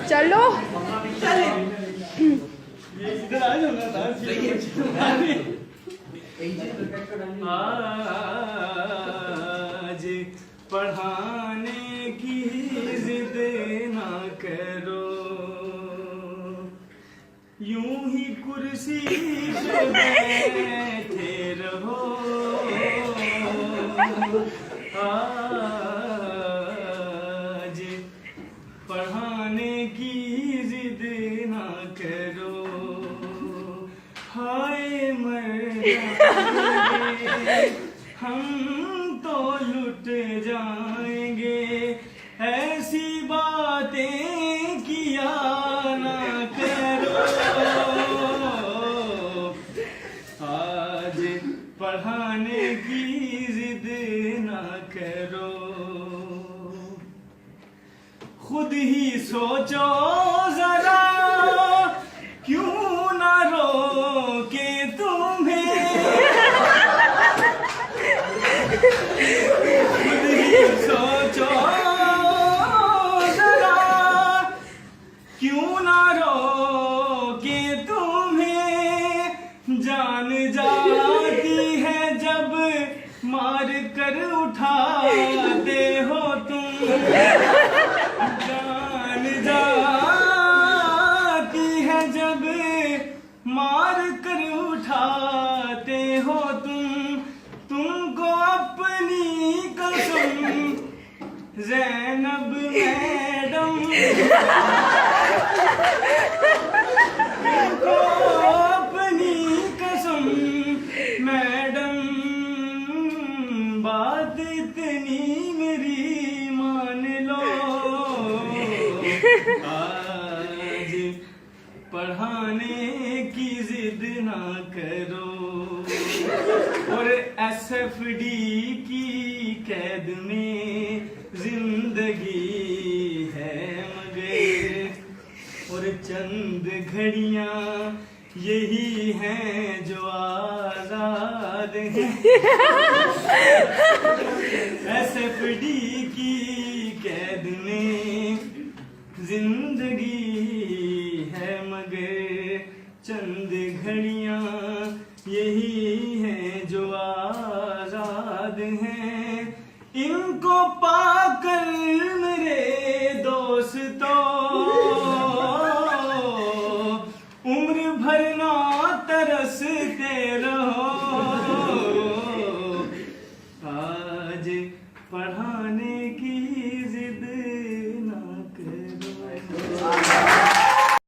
चलो आज पढ़ाने की जिद ना करो, यूं ही कुर्सी पे बैठे रहो। आज पढ़ाने की जिद ना करो, हाय मर हम तो लुट जाएंगे, ऐसी बातें किया ना करो। आज पढ़ाने की जिद ना करो, खुद ही सोचो जरा, क्यों ना रोके तुम्हें। खुद ही सोचो जरा, क्यों ना रोके तुम्हें। जान जाती है जब मार कर उठाते हो तुम, जान जाती है जब मार कर उठाते हो तुम। तुमको अपनी कसम ज़ैनब मैडम, तुमको अपनी कसम मैडम, बात इतनी मेरी मान लो। आज पढ़ाने की जिद ना करो, और एसएफडी की कैद में जिंदगी है मगर, और चंद घड़ियां यही हैं जो आजाद हैं। एसएफडी की कैद में जिंदगी है मगर, चंद घड़ियां यही हैं जो आजाद हैं। इनको पाकर मेरे दोस्तों उम्र भर ना तरसते रहो। आज पढ़ाने